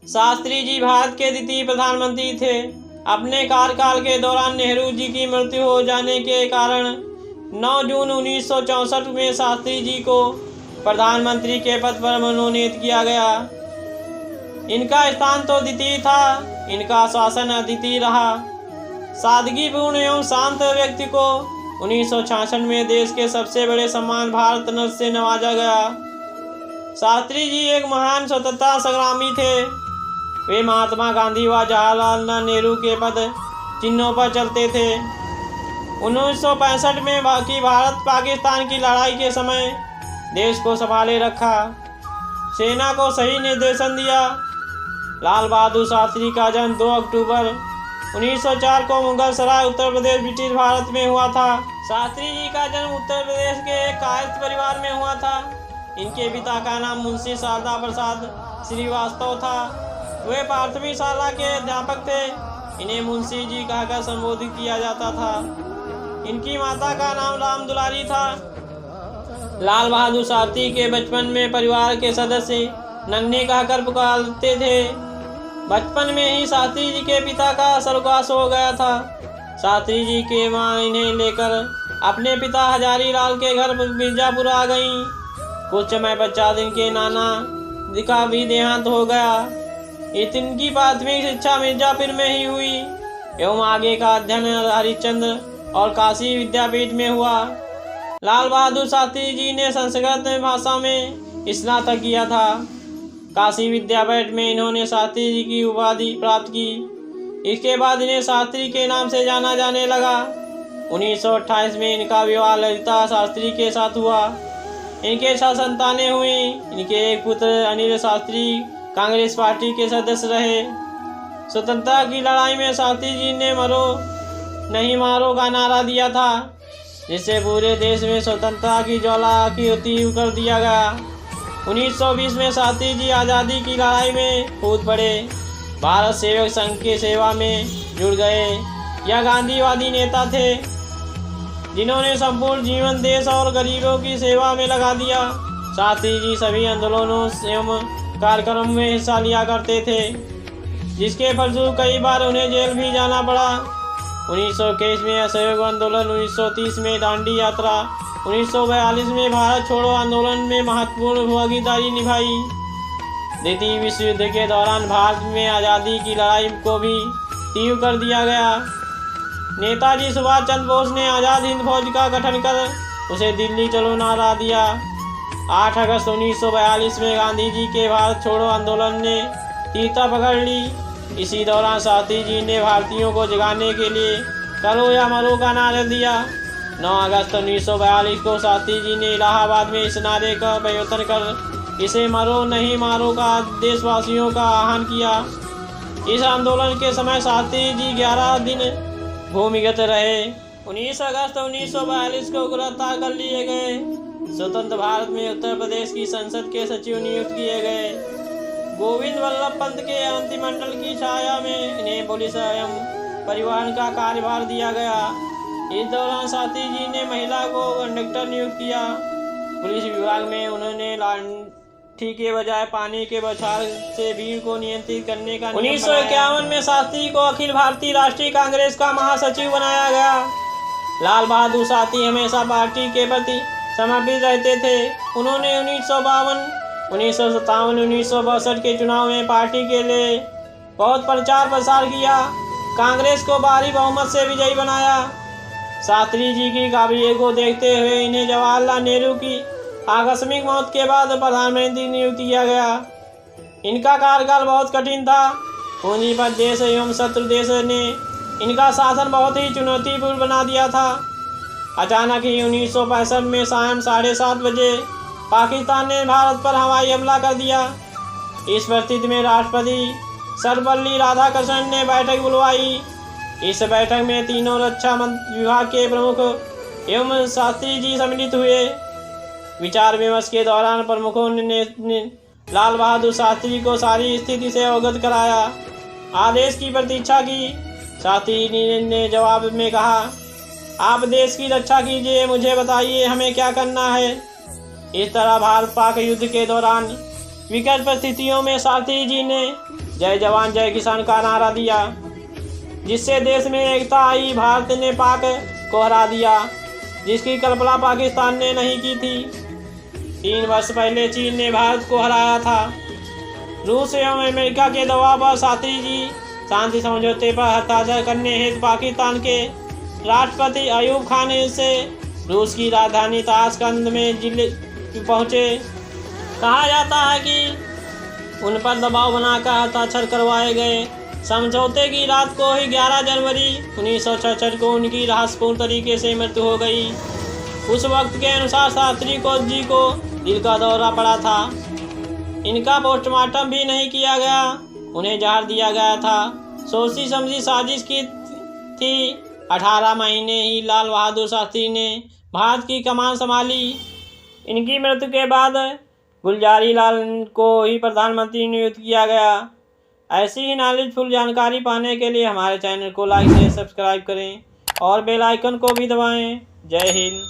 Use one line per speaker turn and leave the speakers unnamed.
शास्त्री जी भारत के द्वितीय प्रधानमंत्री थे। अपने कार्यकाल के दौरान नेहरू जी की मृत्यु हो जाने के कारण 9 जून 1964 में शास्त्री जी को प्रधानमंत्री के पद पर मनोनीत किया गया। इनका स्थान तो द्वितीय था, इनका शासन अद्वितीय रहा। सादगीपूर्ण एवं शांत व्यक्ति को 1966 में देश के सबसे बड़े सम्मान भारत रत्न से नवाजा गया। शास्त्री जी एक महान स्वतंत्रता संग्रामी थे। वे महात्मा गांधी व जवाहरलाल नेहरू के पद चिन्हों पर चलते थे। 1965 में भारत पाकिस्तान की लड़ाई के समय देश को संभाले रखा, सेना को सही निर्देशन दिया। लाल बहादुर शास्त्री का जन्म 2 अक्टूबर 1904 को मुगल सराय उत्तर प्रदेश ब्रिटिश भारत में हुआ था। शास्त्री जी का जन्म उत्तर प्रदेश के एक कायस्थ परिवार में हुआ था। इनके पिता का नाम मुंशी शारदा प्रसाद श्रीवास्तव था। वे प्राथमिक शाला के अध्यापक थे। इन्हें मुंशी जी कहकर संबोधित किया जाता था। इनकी माता का नाम राम दुलारी था। लाल बहादुर शास्त्री के बचपन में परिवार के सदस्य नन्हे कहकर पुकारते थे। बचपन में ही शास्त्री जी के पिता का स्वर्गवास हो गया था। शास्त्री जी के मां इन्हें लेकर अपने पिता हजारी लाल के घर मिर्जापुर आ गईं। कुछ समय पश्चात इनके नाना का भी देहांत हो गया। इनकी प्राथमिक शिक्षा मिर्जापुर में ही हुई एवं आगे का अध्ययन हरिश्चंद्र और काशी विद्यापीठ में हुआ। लाल बहादुर शास्त्री जी ने संस्कृत भाषा में स्नातक किया था। काशी विद्यापीठ में इन्होंने शास्त्री जी की उपाधि प्राप्त की। इसके बाद इन्हें शास्त्री के नाम से जाना जाने लगा। 1928 में इनका विवाह ललिता शास्त्री के साथ हुआ। इनके 6 संतानें हुई। इनके एक पुत्र अनिल शास्त्री कांग्रेस पार्टी के सदस्य रहे। स्वतंत्रता की लड़ाई में शास्त्री जी ने मरो नहीं मारो का नारा दिया था, जिससे पूरे देश में स्वतंत्रता की ज्वाला की तीव्र कर दिया गया। 1920 में शास्त्री जी आज़ादी की लड़ाई में कूद पड़े। भारत सेवक संघ के सेवा में जुड़ गए। यह गांधीवादी नेता थे जिन्होंने संपूर्ण जीवन देश और गरीबों की सेवा में लगा दिया। शास्त्री जी सभी आंदोलनों एवं कार्यक्रम में हिस्सा लिया करते थे, जिसके फलस्वरूप कई बार उन्हें जेल भी जाना पड़ा। 1921 में असहयोग आंदोलन, 1930 में दांडी यात्रा, 1942 में भारत छोड़ो आंदोलन में महत्वपूर्ण भागीदारी निभाई। द्वितीय विश्व युद्ध के दौरान भारत में आज़ादी की लड़ाई को भी तीव्र कर दिया गया। नेताजी सुभाष चंद्र बोस ने आज़ाद हिंद फौज का गठन कर उसे दिल्ली चलो नारा दिया। 8 अगस्त 1942 में गांधी जी के भारत छोड़ो आंदोलन ने तीव्रता पकड़ ली। इसी दौरान शास्त्री जी ने भारतीयों को जगाने के लिए करो या मरो का नारा दिया। 9 अगस्त 1942 को शास्त्री जी ने इलाहाबाद में इस नारे का प्रवर्तन कर इसे मरो नहीं मारो का देशवासियों का आह्वान किया। इस आंदोलन के समय शास्त्री जी 11 दिन भूमिगत रहे। 19 अगस्त 1942 को गिरफ्तार कर लिए गए। स्वतंत्र भारत में उत्तर प्रदेश की संसद के सचिव नियुक्त किए गए। गोविंद वल्लभ पंत के मंत्रिमंडल की छाया में इन्हें पुलिस एवं परिवहन का कार्यभार दिया गया। इस दौरान शास्त्री जी ने महिला को कंडक्टर नियुक्त किया। पुलिस विभाग में उन्होंने लाठी के बजाय पानी के बौछार से भीड़ को नियंत्रित करने का 1951 में शास्त्री को अखिल भारतीय राष्ट्रीय कांग्रेस का महासचिव बनाया गया। लाल बहादुर शास्त्री हमेशा पार्टी के प्रति समर्पित रहते थे। उन्होंने 1952, 1957, 1962 के चुनाव में पार्टी के लिए बहुत प्रचार प्रसार किया। कांग्रेस को भारी बहुमत से विजयी बनाया। शास्त्री जी की काबिलियत को देखते हुए इन्हें जवाहरलाल नेहरू की आकस्मिक मौत के बाद प्रधानमंत्री नियुक्त किया गया। इनका कार्यकाल बहुत कठिन था। पूंजीपति देश एवं शत्रु देश ने इनका शासन बहुत ही चुनौतीपूर्ण बना दिया था। अचानक ही 1965 में शाम 7:30 बजे पाकिस्तान ने भारत पर हवाई हमला कर दिया। इस परिस्थिति में राष्ट्रपति सर्वपल्ली राधाकृष्णन ने बैठक बुलवाई। इस बैठक में तीनों रक्षा विभाग के प्रमुख एवं शास्त्री जी सम्मिलित हुए। विचार विमर्श के दौरान प्रमुखों ने लाल बहादुर शास्त्री को सारी स्थिति से अवगत कराया। आदेश की प्रतीक्षा की। शास्त्री ने जवाब में कहा, आप देश की रक्षा कीजिए, मुझे बताइए हमें क्या करना है। इस तरह भारत पाक युद्ध के दौरान विकट परिस्थितियों में शास्त्री जी ने जय जवान जय किसान का नारा दिया, जिससे देश में एकता आई। भारत ने पाक को हरा दिया, जिसकी कल्पना पाकिस्तान ने नहीं की थी। 3 वर्ष पहले चीन ने भारत को हराया था। रूस एवं अमेरिका के दबाव पर शास्त्री जी शांति समझौते पर हस्ताक्षर करने हेतु पाकिस्तान के राष्ट्रपति अयूब खान से रूस की राजधानी ताशकंद में जिले पहुँचे। कहा जाता है कि उन पर दबाव बनाकर हस्ताक्षर करवाए गए। समझौते की रात को ही 11 जनवरी 1966 को उनकी रहस्यपूर्ण तरीके से मृत्यु हो गई। उस वक्त के अनुसार शास्त्री जी को दिल का दौरा पड़ा था। इनका पोस्टमार्टम भी नहीं किया गया, उन्हें जहर दिया गया था। सोची समझी साजिश की थी। 18 महीने ही लाल बहादुर शास्त्री ने भारत की कमान संभाली। इनकी मृत्यु के बाद गुलजारी लाल को ही प्रधानमंत्री नियुक्त किया गया। ऐसी ही नॉलेजफुल जानकारी पाने के लिए हमारे चैनल को लाइक शेयर सब्सक्राइब करें और बेल आइकन को भी दबाएं। जय हिंद।